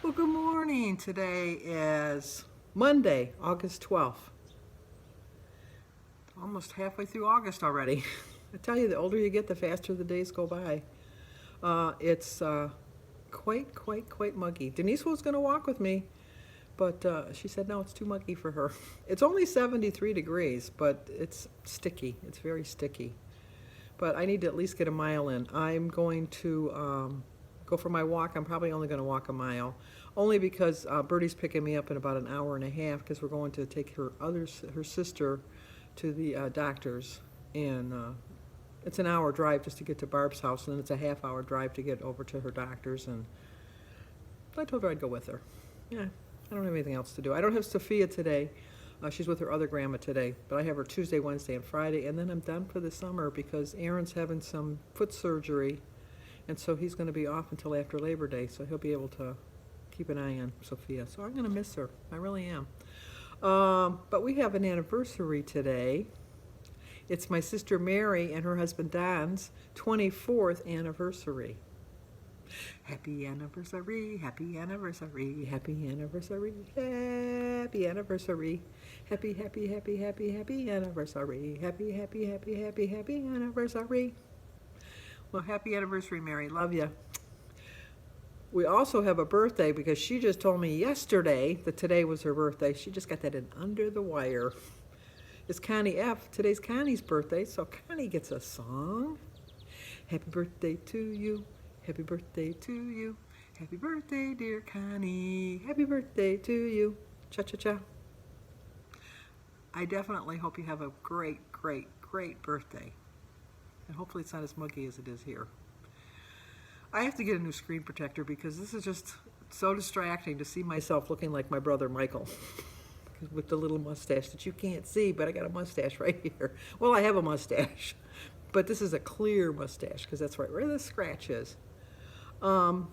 Well, good morning. Today is Monday, August 12th. Almost halfway through August already. I tell you, the older you get, the faster the days go by. It's quite muggy. Denise was going to walk with me, but she said no, it's too muggy for her. It's only 73 degrees, but it's sticky. It's very sticky. But I need to at least get a mile in. I'm going to go for my walk. I'm probably only going to walk a mile, only because Bertie's picking me up in about an hour and a half because we're going to take her sister to the doctor's, and it's an hour drive just to get to Barb's house, and then it's a half-hour drive to get over to her doctor's. And I told her I'd go with her. Yeah, I don't have anything else to do. I don't have Sophia today. She's with her other grandma today, but I have her Tuesday, Wednesday, and Friday, and then I'm done for the summer because Aaron's having some foot surgery, and so he's going to be off until after Labor Day, so he'll be able to keep an eye on Sophia. So I'm going to miss her. I really am. But we have an anniversary today. It's my sister Mary and her husband Don's 24th anniversary. Happy anniversary, happy anniversary, happy anniversary, happy anniversary, happy anniversary, happy anniversary. Well, happy anniversary, Mary. Love ya. We also have a birthday because she just told me yesterday that today was her birthday. She just got that in under the wire. It's Connie F. Today's Connie's birthday, so Connie gets a song. Happy birthday to you. Happy birthday to you. Happy birthday, dear Connie. Happy birthday to you. Cha-cha-cha. I definitely hope you have a great birthday. And hopefully it's not as muggy as it is here. I have to get a new screen protector because this is just so distracting to see myself looking like my brother Michael with the little mustache that you can't see, but I got a mustache right here. Well, I have a mustache, but this is a clear mustache because that's right where the scratch is. I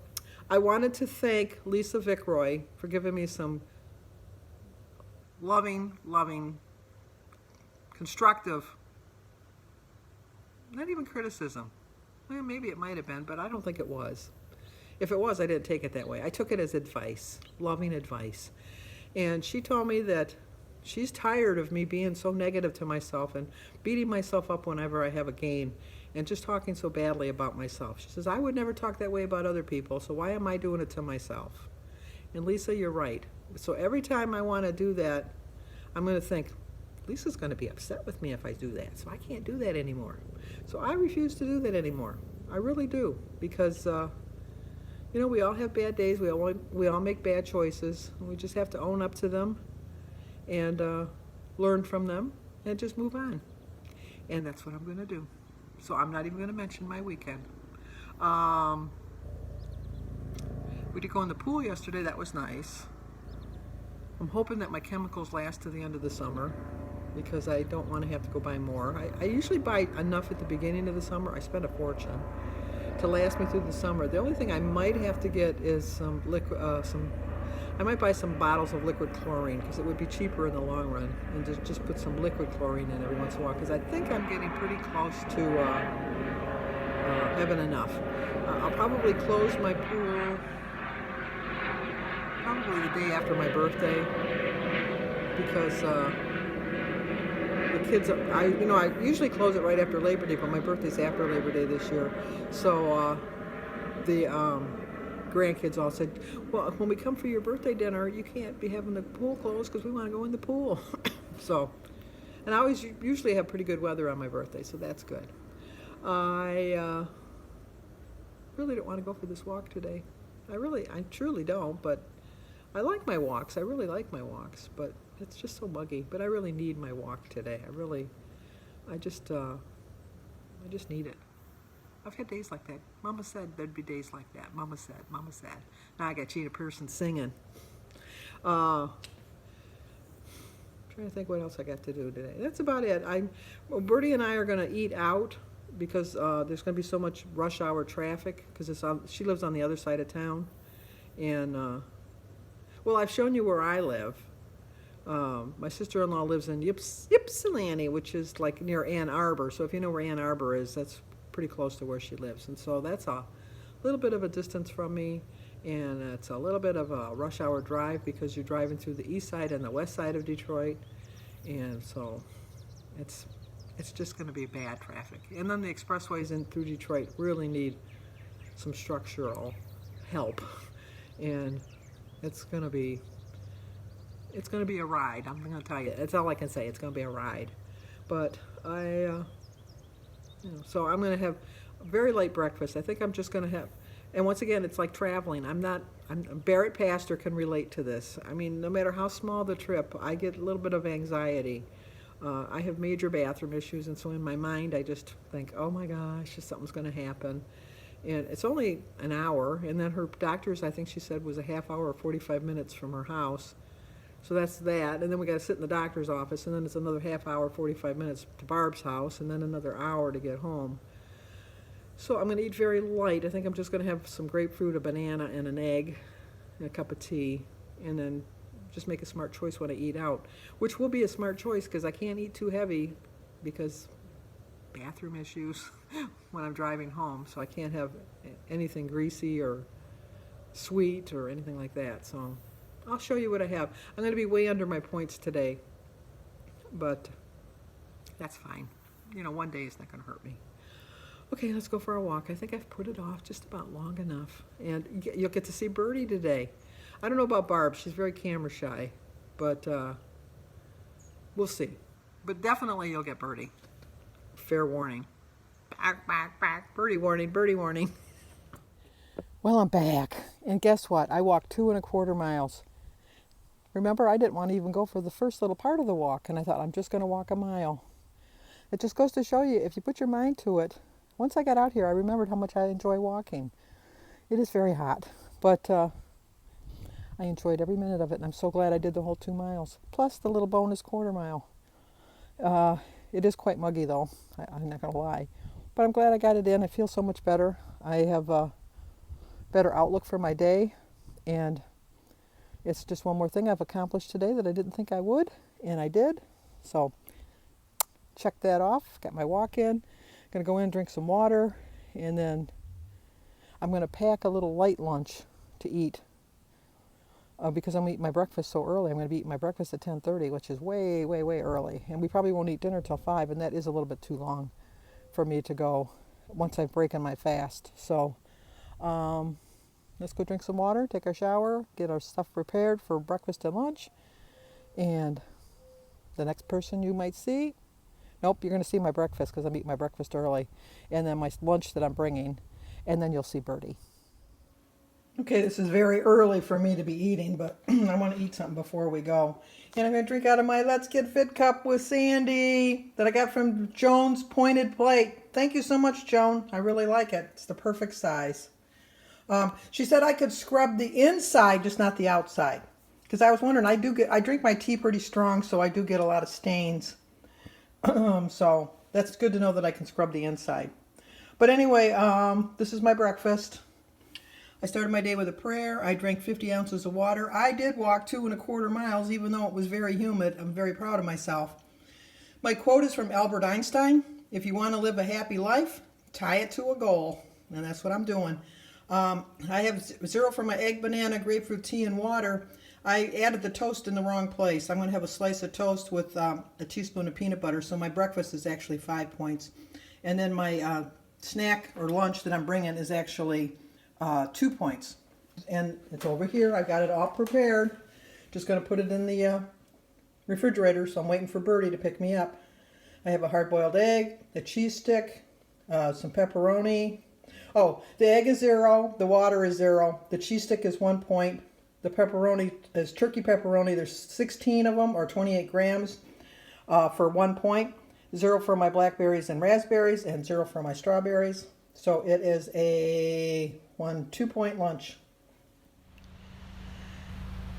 wanted to thank Lisa Vickroy for giving me some loving, constructive, not even criticism. Well, maybe it might have been, but I don't think it was. If it was, I didn't take it that way. I took it as advice, loving advice. And she told me that she's tired of me being so negative to myself and beating myself up whenever I have a gain and just talking so badly about myself. She says, I would never talk that way about other people, so why am I doing it to myself? And Lisa, you're right. So every time I want to do that, I'm going to think, Lisa's going to be upset with me if I do that, so I can't do that anymore. So I refuse to do that anymore. I really do, because you know, we all have bad days. We all make bad choices. And we just have to own up to them and learn from them and just move on. And that's what I'm going to do. So I'm not even going to mention my weekend. We did go in the pool yesterday. That was nice. I'm hoping that my chemicals last to the end of the summer because I don't want to have to go buy more. I usually buy enough at the beginning of the summer. I spend a fortune to last me through the summer. The only thing I might have to get is some liquid, I might buy some bottles of liquid chlorine because it would be cheaper in the long run, and just put some liquid chlorine in every once in a while because I think I'm getting pretty close to having enough. I'll probably close my pool probably the day after my birthday because the kids, I usually close it right after Labor Day, but my birthday's after Labor Day this year. So the grandkids all said, well, when we come for your birthday dinner, you can't be having the pool closed because we want to go in the pool. So, and I always usually have pretty good weather on my birthday, so that's good. I really don't want to go for this walk today. I truly don't, but I like my walks. I really like my walks, but it's just so muggy. But I really need my walk today. I just need it. I've had days like that. Mama said there'd be days like that. Mama said. Now I got Gina Pearson singing. I'm trying to think what else I got to do today. That's about it. Bertie and I are going to eat out because there's going to be so much rush hour traffic because she lives on the other side of town. And, well, I've shown you where I live. My sister-in-law lives in Ypsilanti, which is like near Ann Arbor. So if you know where Ann Arbor is, that's pretty close to where she lives. And so that's a little bit of a distance from me. and it's a little bit of a rush hour drive because you're driving through the east side and the west side of Detroit, and so it's just going to be bad traffic. And then the expressways in through Detroit really need some structural help, and it's going to be a ride. I'm going to tell you, that's all I can say. It's going to be a ride, but so I'm going to have a very light breakfast. I think I'm just going to have, and once again, it's like traveling. Barrett Pastor can relate to this. I mean, no matter how small the trip, I get a little bit of anxiety. I have major bathroom issues, and so in my mind, I just think, oh my gosh, something's going to happen. And it's only an hour, and then her doctor's, I think she said, was a half hour or 45 minutes from her house. So that's that, and then we got to sit in the doctor's office, and then it's another half hour, 45 minutes to Barb's house, and then another hour to get home. So I'm going to eat very light. I think I'm just going to have some grapefruit, a banana, and an egg, and a cup of tea, and then just make a smart choice when I eat out, which will be a smart choice because I can't eat too heavy because bathroom issues when I'm driving home, so I can't have anything greasy or sweet or anything like that. So I'll show you what I have. I'm going to be way under my points today, but that's fine. One day is not going to hurt me. Okay, let's go for a walk. I think I've put it off just about long enough. And you'll get to see Birdie today. I don't know about Barb. She's very camera shy, but we'll see. But definitely you'll get Birdie. Fair warning. Back, back, back. Birdie warning, Birdie warning. Well, I'm back. And guess what? I walked 2.25 miles. Remember, I didn't want to even go for the first little part of the walk, and I thought, I'm just going to walk a mile. It just goes to show you, if you put your mind to it. Once I got out here, I remembered how much I enjoy walking. It is very hot, but I enjoyed every minute of it, and I'm so glad I did the whole 2 miles, plus the little bonus quarter mile. It is quite muggy, though. I'm not going to lie. But I'm glad I got it in. I feel so much better. I have a better outlook for my day, and it's just one more thing I've accomplished today that I didn't think I would, and I did. So check that off. Got my walk in. Going to go in, drink some water, and then I'm going to pack a little light lunch to eat because I'm eating my breakfast so early. I'm going to be eating my breakfast at 10:30, which is way, way, way early. And we probably won't eat dinner till 5, and that is a little bit too long for me to go once I've broken my fast. So let's go drink some water, take our shower, get our stuff prepared for breakfast and lunch. And the next person you might see, nope, you're going to see my breakfast because I'm eating my breakfast early. And then my lunch that I'm bringing. And then you'll see Birdie. Okay, this is very early for me to be eating, but I want to eat something before we go. And I'm going to drink out of my Let's Get Fit cup with Sandy that I got from Joan's Pointed Plate. Thank you so much, Joan. I really like it. It's the perfect size. She said I could scrub the inside, just not the outside. Because I was wondering, I drink my tea pretty strong, so I do get a lot of stains. So that's good to know that I can scrub the inside. But anyway, this is my breakfast. I started my day with a prayer. I drank 50 ounces of water. I did walk 2.25 miles, even though it was very humid. I'm very proud of myself. My quote is from Albert Einstein. If you want to live a happy life, tie it to a goal. And that's what I'm doing. I have 0 for my egg, banana, grapefruit tea, and water. I added the toast in the wrong place. I'm going to have a slice of toast with a teaspoon of peanut butter. So my breakfast is actually 5 points. And then my snack or lunch that I'm bringing is actually 2 points. And it's over here. I got it all prepared. Just going to put it in the refrigerator. So I'm waiting for Birdie to pick me up. I have a hard-boiled egg, a cheese stick, some pepperoni. Oh, the egg is 0. The water is 0. The cheese stick is 1 point. The pepperoni is turkey pepperoni. There's 16 of them, or 28 grams for 1 point. 0 for my blackberries and raspberries, and 0 for my strawberries. So it is a 2-point lunch.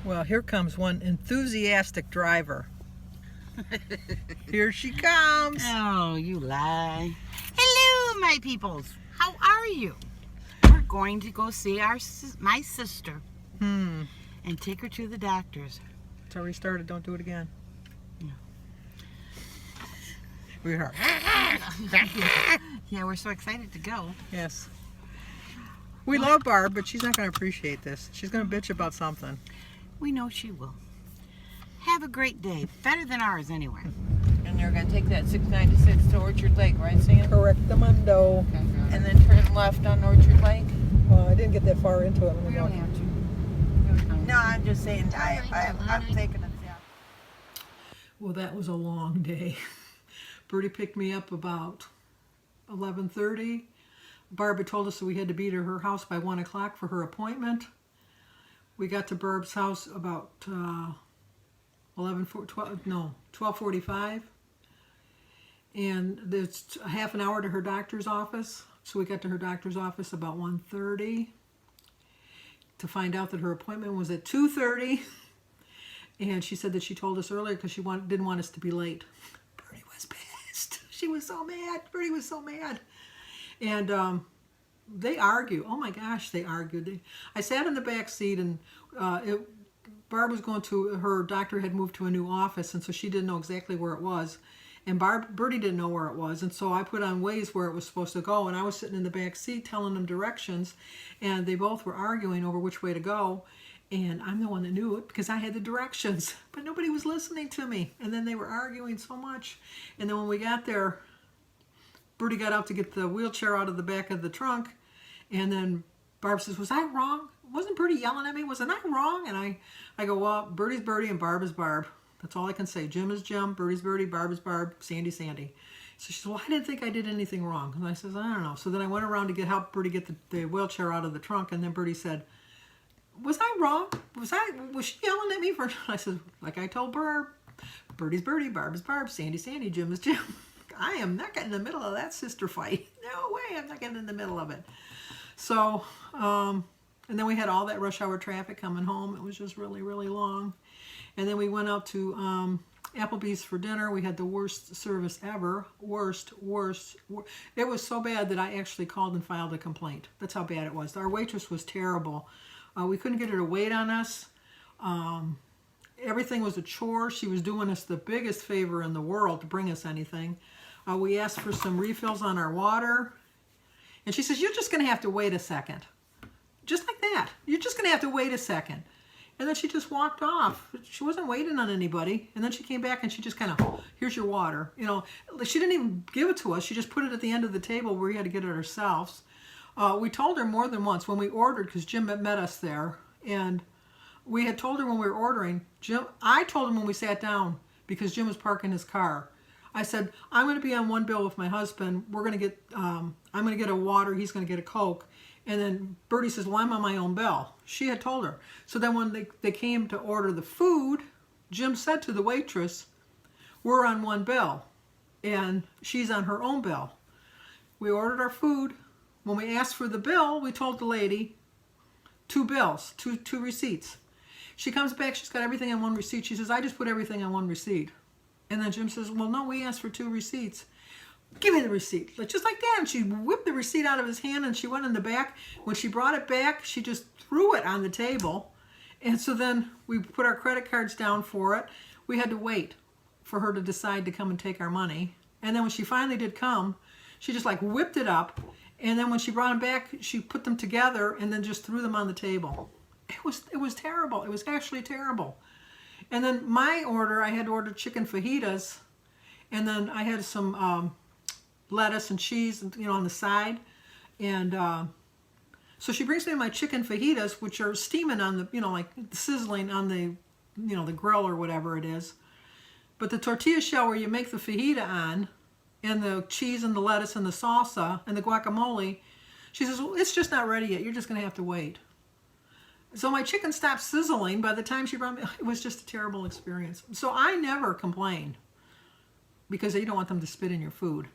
Well, here comes one enthusiastic driver. Here she comes. Oh, you lie. Hello, my peoples. How are you? We're going to go see my sister. And take her to the doctor's. It's already started. Don't do it again. Yeah. We are. Yeah, we're so excited to go. Yes. We love Barb, but she's not going to appreciate this. She's going to bitch about something. We know she will. Have a great day. Better than ours, anyway. And you're going to take that 696 to Orchard Lake, right, Sam? Correctamundo. Okay, good. And then turn left on Orchard Lake? I didn't get that far into it. We don't have to. No, I'm just saying, I'm taking it. Yeah. Well, that was a long day. Bertie picked me up about 11:30. Barb had told us that we had to be to her house by 1 o'clock for her appointment. We got to Barb's house about 12:45. And there's a half an hour to her doctor's office. So we got to her doctor's office about 1:30 to find out that her appointment was at 2:30. And she said that she told us earlier because she didn't want us to be late. Bertie was pissed. She was so mad. Bertie was so mad. And they argue. Oh my gosh, they argued. I sat in the back seat, and Barb was going to, her doctor had moved to a new office, and so she didn't know exactly where it was. And Bertie didn't know where it was, and so I put on Waze where it was supposed to go, and I was sitting in the back seat telling them directions, and they both were arguing over which way to go. And I'm the one that knew it because I had the directions, but nobody was listening to me. And then they were arguing so much. And then when we got there, Bertie got out to get the wheelchair out of the back of the trunk. And then Barb says, was I wrong? Wasn't Bertie yelling at me? Wasn't I wrong? And I go, well, Bertie's Bertie and Barb is Barb. That's all I can say. Jim is Jim, Bertie's Bertie, Barb is Barb, Sandy, Sandy. So she said, well, I didn't think I did anything wrong. And I says, I don't know. So then I went around to help Bertie get the wheelchair out of the trunk. And then Bertie said, was I wrong? Was she yelling at me for? I said, like I told Barb, Bertie's Bertie, Barb is Barb, Sandy, Sandy, Jim is Jim. I am not getting in the middle of that sister fight. No way, I'm not getting in the middle of it. So, and then we had all that rush hour traffic coming home. It was just really, really long. And then we went out to Applebee's for dinner. We had the worst service ever. Worst. It was so bad that I actually called and filed a complaint. That's how bad it was. Our waitress was terrible. We couldn't get her to wait on us. Everything was a chore. She was doing us the biggest favor in the world to bring us anything. We asked for some refills on our water. And she says, you're just going to have to wait a second. Just like that. You're just going to have to wait a second. And then she just walked off. She wasn't waiting on anybody. And then she came back and she just kind of, here's your water. You know, she didn't even give it to us. She just put it at the end of the table where we had to get it ourselves. We told her more than once when we ordered, because Jim met us there, and we had told her when we were ordering, I told him when we sat down, because Jim was parking his car, I said, I'm going to be on one bill with my husband. We're going to get, I'm going to get a water, he's going to get a Coke. And then Bertie says, well, I'm on my own bill. She had told her. So then when they came to order the food, Jim said to the waitress, we're on one bill, and she's on her own bill. We ordered our food. When we asked for the bill, we told the lady, two bills, two receipts. She comes back, she's got everything on one receipt. She says, I just put everything on one receipt. And then Jim says, well, no, we asked for two receipts. Give me the receipt. Just like that. And she whipped the receipt out of his hand and she went in the back. When she brought it back, she just threw it on the table. And so then we put our credit cards down for it. We had to wait for her to decide to come and take our money. And then when she finally did come, she just like whipped it up. And then when she brought them back, she put them together and then just threw them on the table. It was terrible. It was actually terrible. And then my order, I had to order chicken fajitas, and then I had some lettuce and cheese, on the side. And so she brings me my chicken fajitas, which are steaming on the, like sizzling on the, the grill or whatever it is. But the tortilla shell where you make the fajita on, and the cheese and the lettuce and the salsa and the guacamole, she says, well, it's just not ready yet. You're just going to have to wait. So my chicken stopped sizzling by the time she brought me. It was just a terrible experience. So I never complain because you don't want them to spit in your food.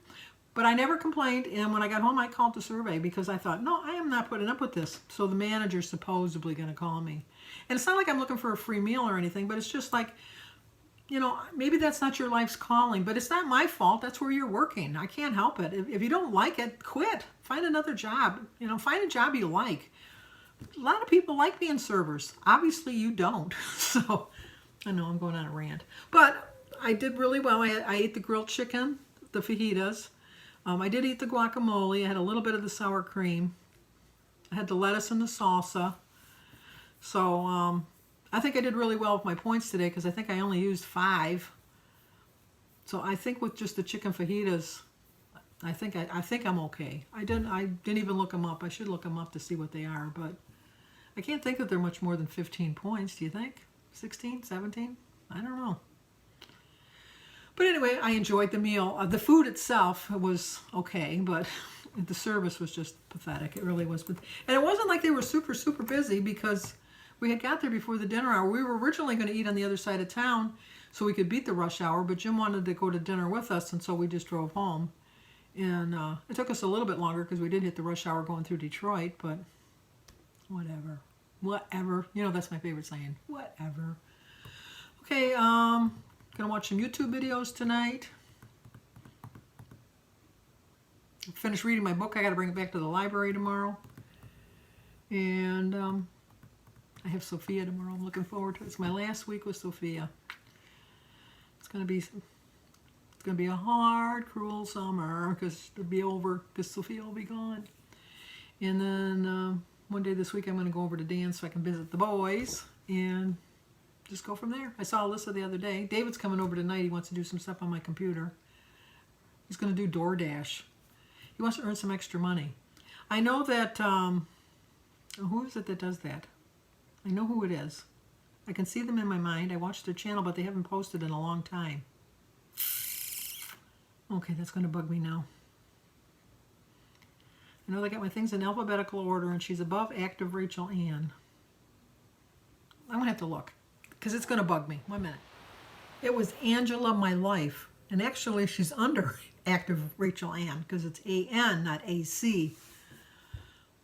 But I never complained, and when I got home, I called the survey because I thought, no, I am not putting up with this. So the manager's supposedly going to call me. And it's not like I'm looking for a free meal or anything, but it's just like, maybe that's not your life's calling, but it's not my fault. That's where you're working. I can't help it. If you don't like it, quit. Find another job. Find a job you like. A lot of people like being servers. Obviously, you don't. So, I know I'm going on a rant. But I did really well. I ate the grilled chicken, the fajitas. I did eat the guacamole. I had a little bit of the sour cream. I had the lettuce and the salsa. So I think I did really well with my points today because I think I only used 5. So I think with just the chicken fajitas, I think I'm okay. I didn't even look them up. I should look them up to see what they are, but I can't think that they're much more than 15 points. Do you think? 16, 17? I don't know. But anyway, I enjoyed the meal. The food itself was okay, but the service was just pathetic. It really was. And it wasn't like they were super, super busy because we had got there before the dinner hour. We were originally going to eat on the other side of town so we could beat the rush hour, but Jim wanted to go to dinner with us, and so we just drove home. And it took us a little bit longer because we did hit the rush hour going through Detroit, but whatever. Whatever. You know, that's my favorite saying. Whatever. Okay, gonna watch some YouTube videos tonight. Finish reading my book. I gotta bring it back to the library tomorrow. And I have Sophia tomorrow. I'm looking forward to it. It's my last week with Sophia. It's gonna be a hard, cruel summer because it'll be over because Sophia will be gone. And then one day this week I'm going to go over to Dan's so I can visit the boys and just go from there. I saw Alyssa the other day. David's coming over tonight. He wants to do some stuff on my computer. He's going to do DoorDash. He wants to earn some extra money. I know that, who is it that does that? I know who it is. I can see them in my mind. I watched their channel, but they haven't posted in a long time. Okay, that's going to bug me now. I know they got my things in alphabetical order, and she's above active Rachel Ann. I'm going to have to look, because it's going to bug me. 1 minute. It was Angela My Life, and actually she's under active Rachel Ann, because it's A-N, not A-C.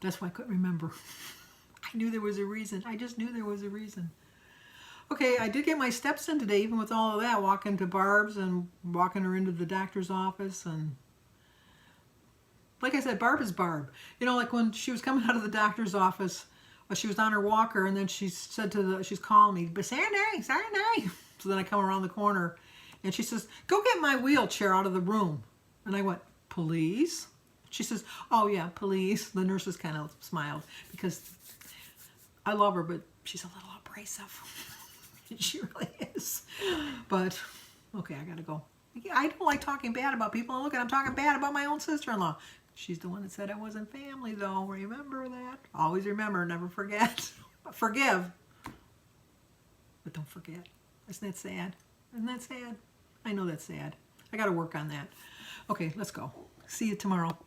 That's why I couldn't remember. I knew there was a reason. I just knew there was a reason. Okay, I did get my steps in today, even with all of that, walking to Barb's and walking her into the doctor's office. And like I said, Barb is Barb. You know, like when she was coming out of the doctor's office, she was on her walker, and then she said she's calling me, but Sandy. So then I come around the corner, and she says, go get my wheelchair out of the room. And I went, please? She says, oh yeah, please. The nurses kind of smiled, because I love her, but she's a little abrasive. She really is. But, okay, I gotta go. I don't like talking bad about people. And look, I'm talking bad about my own sister-in-law. She's the one that said I wasn't family, though. Remember that. Always remember, never forget. Forgive. But don't forget. Isn't that sad? Isn't that sad? I know that's sad. I gotta work on that. Okay, let's go. See you tomorrow.